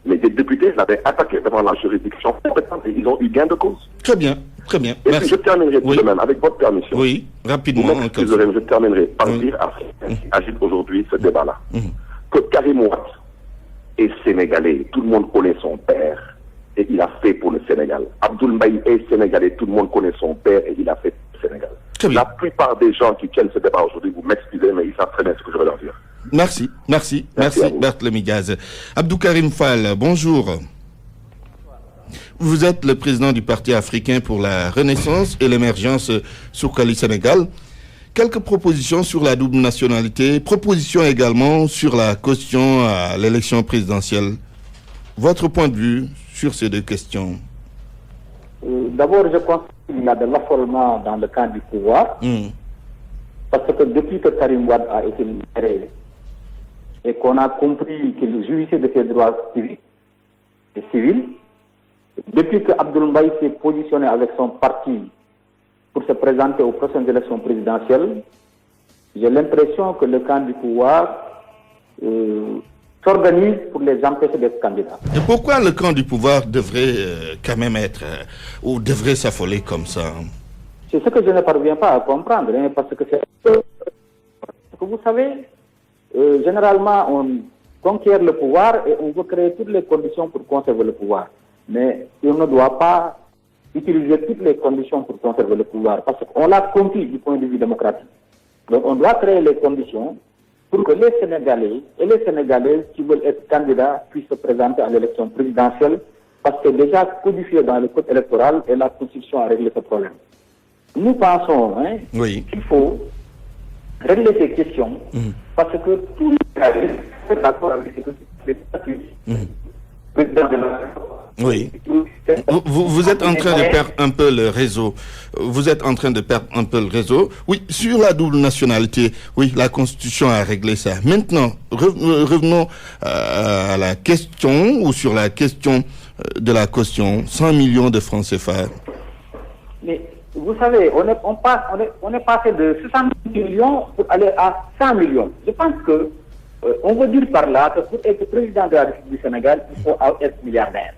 Mais des députés l'avaient attaqué devant la juridiction compétente et ils ont eu gain de cause. Très bien, très bien. Et puis je terminerai tout de même, avec votre permission. Oui, rapidement. Vous m'excuserez, je terminerai par dire à ceux qui agitent aujourd'hui ce débat-là que Karim Wade est sénégalais, tout le monde connaît son père et il a fait pour le Sénégal. Abdoul Mbaye est sénégalais, tout le monde connaît son père et il a fait pour le Sénégal. La plupart des gens qui tiennent ce débat aujourd'hui, vous m'excusez, mais ils savent très bien ce que je veux leur dire. Merci Barthélémy Diaz. Abdou Karim Fall, bonjour. Vous êtes le président du Parti africain pour la Renaissance et l'émergence Soukali Sénégal. Quelques propositions sur la double nationalité, propositions également sur la caution à l'élection présidentielle. Votre point de vue sur ces deux questions? D'abord, je pense qu'il y a de l'affolement dans le camp du pouvoir. Parce que depuis que Karim Wade a été libéré et qu'on a compris qu'il jouissait de ses droits civiques et civils, depuis que Abdoul Mbaye s'est positionné avec son parti pour se présenter aux prochaines élections présidentielles, j'ai l'impression que le camp du pouvoir s'organise pour les empêcher d'être candidats. Et pourquoi le camp du pouvoir devrait quand même être, ou devrait s'affoler comme ça? C'est ce que je ne parviens pas à comprendre, parce que c'est... Vous savez, généralement, on conquiert le pouvoir et on veut créer toutes les conditions pour conserver le pouvoir. Mais on ne doit pas utiliser toutes les conditions pour conserver le pouvoir, parce qu'on l'a compris du point de vue démocratique. Donc on doit créer les conditions pour que les Sénégalais et les Sénégalaises qui veulent être candidats puissent se présenter à l'élection présidentielle, parce que déjà codifié dans le code électoral et la Constitution a réglé ce problème. Nous pensons qu'il faut régler ces questions parce que tous les Sénégalais sont d'accord avec les statuts. Oui. Vous êtes en train de perdre un peu le réseau. Oui, sur la double nationalité, oui, la Constitution a réglé ça. Maintenant, revenons à la question, ou sur la question de la caution, 100 millions de francs CFA. Mais vous savez, on est passé de 60 millions pour aller à 100 millions. Je pense que on veut dire par là que pour être président de la République du Sénégal, il faut être milliardaire.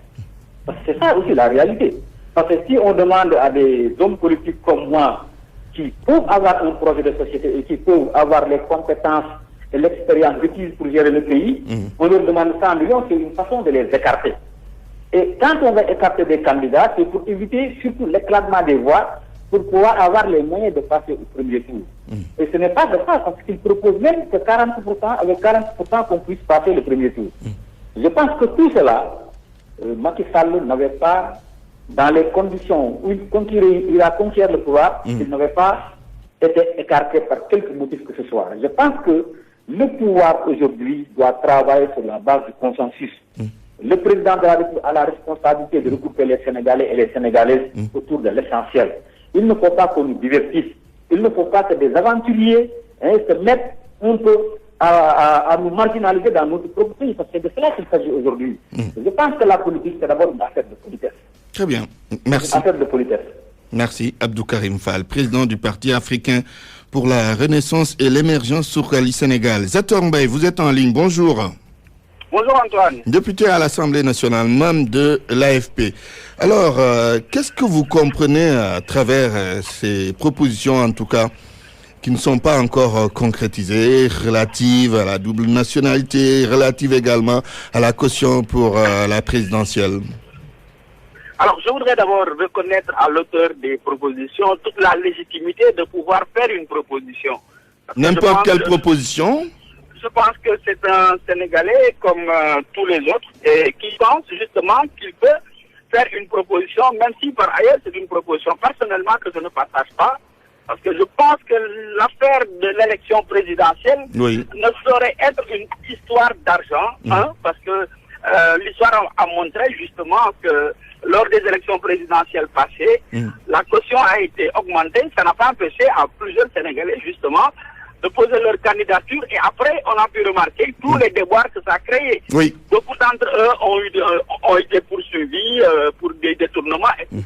Parce que c'est ça aussi la réalité. Parce que si on demande à des hommes politiques comme moi, qui peuvent avoir un projet de société et qui peuvent avoir les compétences et l'expérience requise pour gérer le pays, on leur demande 100 millions, c'est une façon de les écarter. Et quand on va écarter des candidats, c'est pour éviter surtout l'éclatement des voix, pour pouvoir avoir les moyens de passer au premier tour. Et ce n'est pas de ça, parce qu'ils proposent même que 40%, avec 40% qu'on puisse passer le premier tour. Je pense que tout cela, Macky Sall n'avait pas, dans les conditions où il a conquis le pouvoir, il n'avait pas été écarté par quelque motif que ce soit. Je pense que le pouvoir aujourd'hui doit travailler sur la base du consensus. Le président de la République a la responsabilité de regrouper les Sénégalais et les Sénégalaises autour de l'essentiel. Il ne faut pas qu'on nous divertisse. Il ne faut pas que des aventuriers se mettent un peu à nous marginaliser dans notre propre pays, parce que c'est de cela qu'il s'agit aujourd'hui. Je pense que la politique, c'est d'abord une affaire de politesse. Très bien, merci. Une affaire de politesse. Merci, Abdou Karim Fall, président du Parti africain pour la Renaissance et l'émergence Soukali Sénégal. Zator Mbaye, vous êtes en ligne, bonjour. Bonjour Antoine. Député à l'Assemblée nationale, membre de l'AFP. Alors, qu'est-ce que vous comprenez à travers ces propositions, en tout cas, qui ne sont pas encore concrétisées, relatives à la double nationalité, relatives également à la caution pour la présidentielle? Alors, je voudrais d'abord reconnaître à l'auteur des propositions toute la légitimité de pouvoir faire une proposition. N'importe quelle proposition? Je pense que c'est un Sénégalais comme tous les autres et qui pense justement qu'il peut faire une proposition, même si par ailleurs c'est une proposition personnellement que je ne partage pas, parce que je pense que l'affaire de l'élection présidentielle ne saurait être une histoire d'argent, parce que l'histoire a montré justement que lors des élections présidentielles passées, la caution a été augmentée. Ça n'a pas empêché à plusieurs Sénégalais justement de poser leur candidature et après on a pu remarquer tous les déboires que ça a créé. Oui. Beaucoup d'entre eux ont été poursuivis pour des détournements, etc.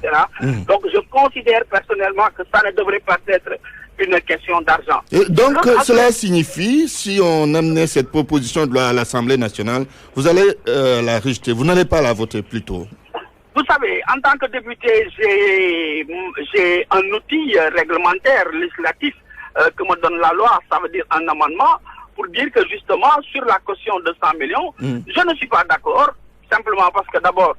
Donc je considère personnellement que ça ne devrait pas être une question d'argent. Donc cela signifie, si on amenait cette proposition de loi à l'Assemblée nationale, vous allez la rejeter, vous n'allez pas la voter plutôt? Vous savez, en tant que député, j'ai un outil réglementaire, législatif, que me donne la loi, ça veut dire un amendement, pour dire que justement, sur la caution de 100 millions, je ne suis pas d'accord, simplement parce que d'abord,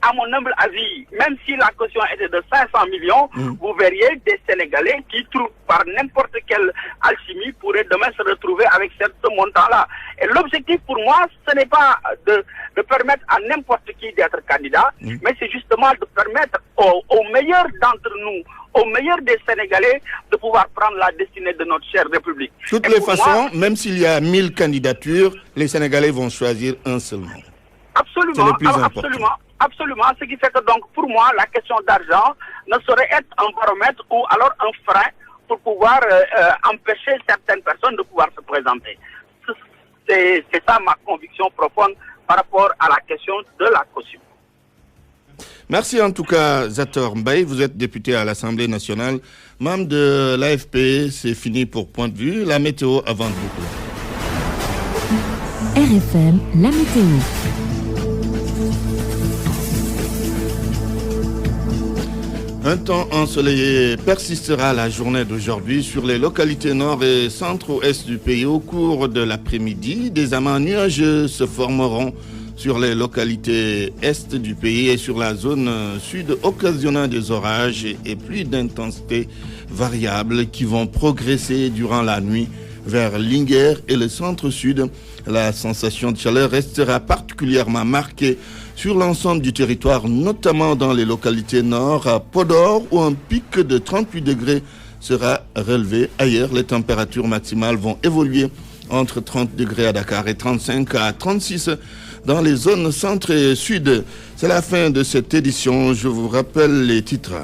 à mon humble avis, même si la caution était de 500 millions, vous verriez des Sénégalais qui trouvent par n'importe quelle alchimie pourraient demain se retrouver avec ce montant-là. Et l'objectif pour moi, ce n'est pas de permettre à n'importe qui d'être candidat, mais c'est justement de permettre aux meilleurs d'entre nous, aux meilleurs des Sénégalais, de pouvoir prendre la destinée de notre chère République. De toutes les façons, même s'il y a 1000 candidatures, les Sénégalais vont choisir un seulement. Absolument, c'est le plus important. Absolument. Ce qui fait que donc pour moi, la question d'argent ne saurait être un baromètre ou alors un frein pour pouvoir empêcher certaines personnes de pouvoir se présenter. C'est ça ma conviction profonde par rapport à la question de la caution. Merci en tout cas, Zator Mbaye. Vous êtes député à l'Assemblée nationale, membre de l'AFP. C'est fini pour Point de Vue. La météo avant de vous. RFM, la météo. Un temps ensoleillé persistera la journée d'aujourd'hui sur les localités nord et centre-ouest du pays. Au cours de l'après-midi, des amas nuageux se formeront sur les localités est du pays et sur la zone sud, occasionnant des orages et pluies d'intensité variable qui vont progresser durant la nuit vers Linguère et le centre-sud. La sensation de chaleur restera particulièrement marquée sur l'ensemble du territoire, notamment dans les localités nord, à Podor, où un pic de 38 degrés sera relevé. Ailleurs, les températures maximales vont évoluer entre 30 degrés à Dakar et 35 à 36 dans les zones centre et sud. C'est la fin de cette édition. Je vous rappelle les titres.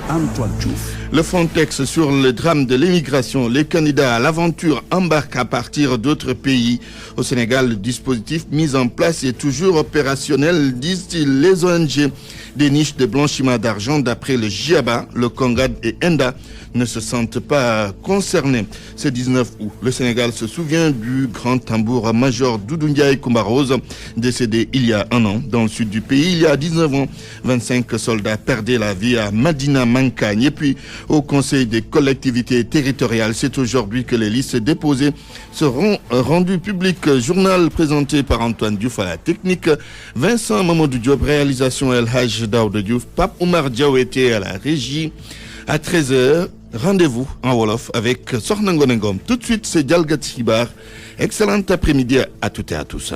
Antoine Diouf. Le Frontex sur le drame de l'immigration. Les candidats à l'aventure embarquent à partir d'autres pays. Au Sénégal, le dispositif mis en place est toujours opérationnel, disent-ils. Les ONG des niches de blanchiment d'argent d'après le GIABA, le Congad et ENDA ne se sentent pas concernés. Ce 19 août, le Sénégal se souvient du grand tambour-major Doudou Ndiaye Coumba Rose, décédé il y a un an dans le sud du pays. Il y a 19 ans, 25 soldats perdaient la vie à Madina Mankagne. Et puis, au Conseil des collectivités territoriales, c'est aujourd'hui que les listes déposées seront rendues publiques. Journal présenté par Antoine Diouf à la technique, Vincent Mamadou Diop, réalisation El Haj Daouda Diouf, Pape Oumar Diawete à la régie. À 13h, rendez-vous en Wolof avec Sokhna Ngoné Ngom. Tout de suite, c'est Dialgati Hibar. Excellent après-midi à toutes et à tous.